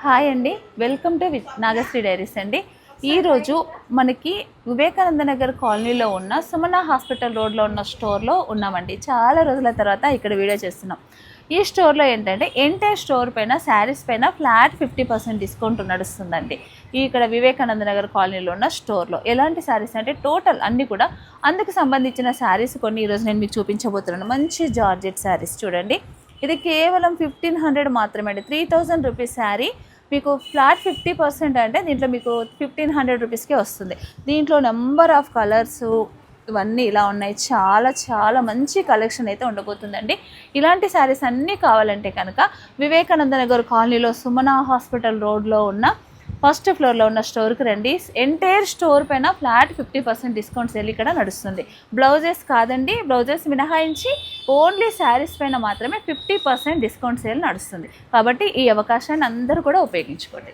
Hi అండి, welcome to Nagasri diaries అండి. ఈరోజు మనకి వివేకానంద నగర్ కాలనీలో ఉన్న సుమన హాస్పిటల్ రోడ్లో ఉన్న స్టోర్లో ఉన్నామండి. చాలా రోజుల తర్వాత ఇక్కడ వీడియో చేస్తున్నాం. ఈ స్టోర్లో ఏంటంటే ఎంటైర్ స్టోర్ పైన శారీస్ పైన ఫ్లాట్ 50% డిస్కౌంట్ నడుస్తుందండి. ఇక్కడ వివేకానంద నగర్ కాలనీలో ఉన్న స్టోర్లో ఎలాంటి శారీస్ అంటే టోటల్ అన్నీ కూడా అందుకు సంబంధించిన శారీస్ కొన్ని ఈరోజు నేను మీకు చూపించబోతున్నాను. మంచి జార్జెట్ శారీస్ చూడండి. ఇది కేవలం 1500 మాత్రమే అండి. 3000 రూపీస్ శారీ మీకు ఫ్లాట్ 50% అంటే దీంట్లో మీకు 1500 రూపీస్కే వస్తుంది. దీంట్లో నెంబర్ ఆఫ్ కలర్స్ ఇవన్నీ ఇలా ఉన్నాయి. చాలా చాలా మంచి కలెక్షన్ అయితే ఉండబోతుందండి. ఇలాంటి శారీస్ అన్నీ కావాలంటే కనుక వివేకానంద నగర్ కాలనీలో సుమన హాస్పిటల్ రోడ్లో ఉన్న ఫస్ట్ ఫ్లోర్లో ఉన్న స్టోర్కి రండి. ఎంటైర్ స్టోర్ పైన ఫ్లాట్ 50% డిస్కౌంట్ సేల్ ఇక్కడ నడుస్తుంది. బ్లౌజెస్ కాదండి, బ్లౌజెస్ మినహాయించి ఓన్లీ శారీస్ పైన మాత్రమే 50% డిస్కౌంట్ సేల్ నడుస్తుంది. కాబట్టి ఈ అవకాశాన్ని అందరూ కూడా ఉపయోగించుకోండి.